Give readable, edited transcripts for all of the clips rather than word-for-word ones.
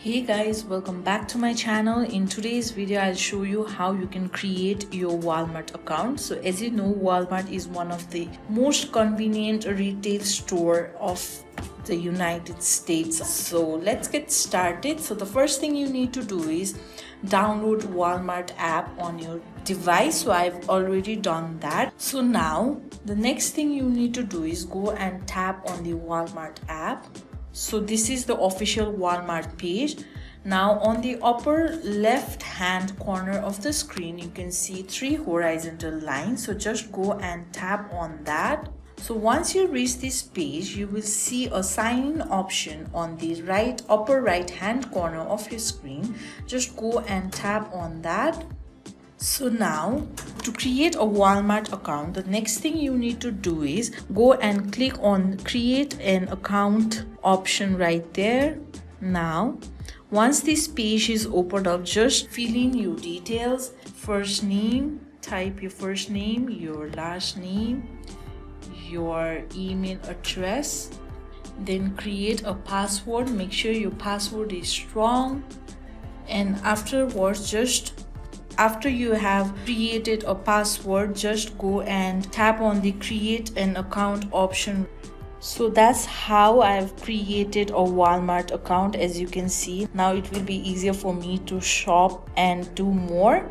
Hey guys, welcome back to my channel. In today's video I'll show you how you can create your Walmart account. So as you know, Walmart is one of the most convenient retail store of the United States. So let's get started. So the first thing you need to do is download Walmart app on your device. So I've already done that. So now the next thing you need to do is go and tap on the Walmart app. So this is the official Walmart page. Now on the upper left hand corner of the screen you can see 3 horizontal lines. So just go and tap on that. So once you reach this page, you will see a sign in option on the upper right hand corner of your screen. Just go and tap on that. So now to create a Walmart account, the next thing you need to do is go and click on create an account option right there. Now once this page is opened up, just fill in your details. First name, type your first name, your last name, your email address, then create a password. Make sure your password is strong, and afterwards, after you have created a password, just go and tap on the create an account option. So that's how I've created a Walmart account. As you can see, now it will be easier for me to shop and do more.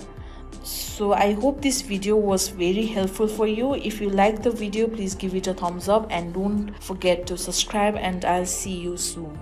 So I hope this video was very helpful for you. If you like the video, please give it a thumbs up and don't forget to subscribe, and I'll see you soon.